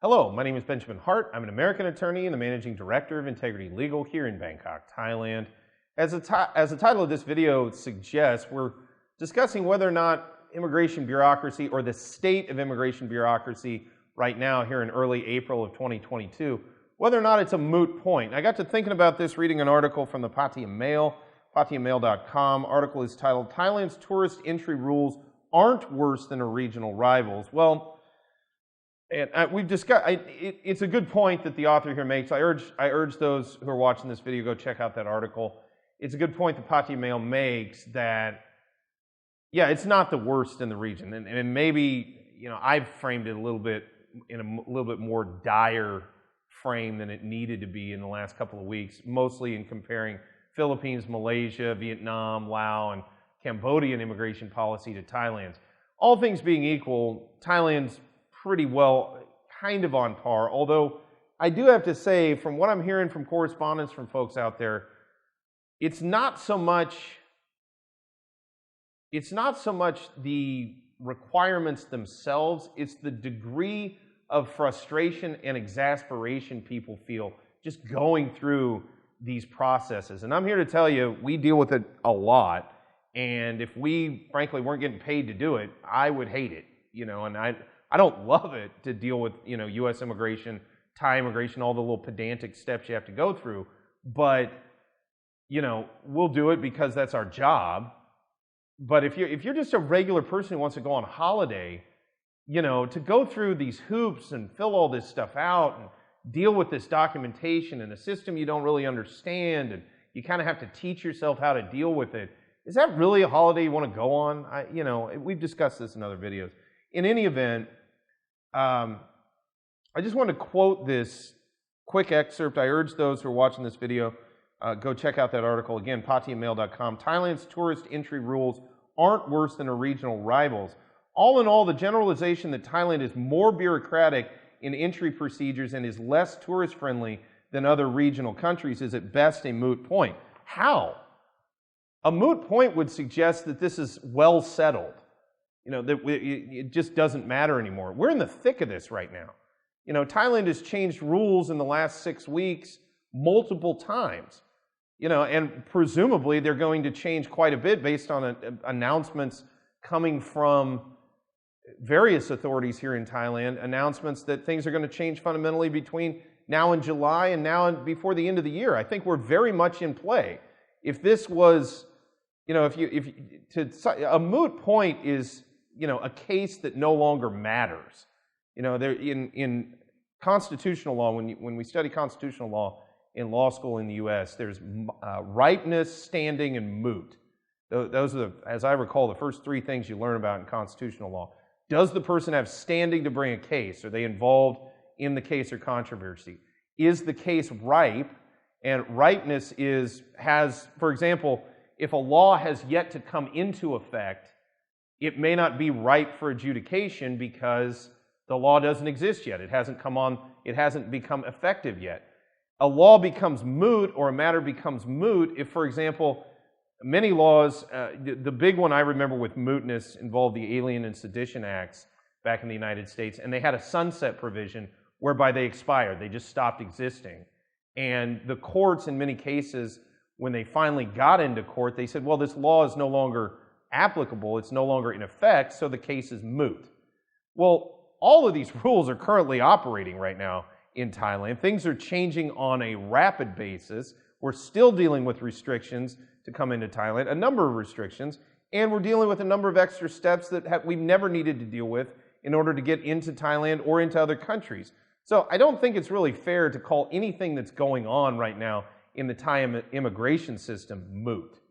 Hello, my name is Benjamin Hart. I'm an American attorney and the Managing Director of Integrity Legal here in Bangkok, Thailand. As the title of this video suggests, we're discussing whether or not immigration bureaucracy or the state of immigration bureaucracy right now here in early April of 2022, whether or not it's a moot point. I got to thinking about this reading an article from the Pattaya Mail, pattayamail.com. Article is titled, Thailand's Tourist Entry Rules Aren't Worse Than Our Regional Rivals. Well, and we've discussed, it's a good point that the author here makes. I urge those who are watching this video, go check out that article. It's a good point the Pattaya Mail makes that, yeah, it's not the worst in the region. And maybe, you know, I've framed it a little bit in a little bit more dire frame than it needed to be in the last couple of weeks, mostly in comparing Philippines, Malaysia, Vietnam, Laos, and Cambodian immigration policy to Thailand's. All things being equal, Thailand's pretty well kind of on par, although I do have to say, from what I'm hearing from correspondence from folks out there, it's not so much the requirements themselves, it's the degree of frustration and exasperation people feel just going through these processes. And I'm here to tell you, we deal with it a lot, and if we frankly weren't getting paid to do it, I would hate it, you know, and I don't love it to deal with, you know, U.S. immigration, Thai immigration, all the little pedantic steps you have to go through, but, you know, we'll do it because that's our job. But if you're just a regular person who wants to go on holiday, you know, to go through these hoops and fill all this stuff out and deal with this documentation and a system you don't really understand, and you kind of have to teach yourself how to deal with it, is that really a holiday you want to go on? You know, we've discussed this in other videos. In any event, I just want to quote this quick excerpt. I urge those who are watching this video, go check out that article. Again, pattayamail.com. Thailand's tourist entry rules aren't worse than our regional rivals. All in all, the generalization that Thailand is more bureaucratic in entry procedures and is less tourist-friendly than other regional countries is at best a moot point. How? A moot point would suggest that this is well settled. You know, that it just doesn't matter anymore. We're in the thick of this right now. You know, Thailand has changed rules in the last 6 weeks multiple times. You know, and presumably they're going to change quite a bit based on announcements coming from various authorities here in Thailand, announcements that things are going to change fundamentally between now and July and now and before the end of the year. I think we're very much in play. If this was, you know, a moot point is, you know, a case that no longer matters. You know, there in constitutional law, when we study constitutional law in law school in the U.S., there's ripeness, standing, and moot. Those are, as I recall, the first three things you learn about in constitutional law. Does the person have standing to bring a case? Are they involved in the case or controversy? Is the case ripe? And ripeness has, for example, if a law has yet to come into effect, it may not be ripe for adjudication because the law doesn't exist yet. It hasn't become effective yet. A law becomes moot or a matter becomes moot if, for example, many laws, the big one I remember with mootness involved the Alien and Sedition Acts back in the United States, and they had a sunset provision whereby they expired. They just stopped existing. And the courts, in many cases, when they finally got into court, they said, well, this law is no longer applicable, it's no longer in effect, so the case is moot. Well, all of these rules are currently operating right now in Thailand. Things are changing on a rapid basis. We're still dealing with restrictions to come into Thailand, a number of restrictions, and we're dealing with a number of extra steps that we've never needed to deal with in order to get into Thailand or into other countries. So I don't think it's really fair to call anything that's going on right now in the Thai immigration system moot.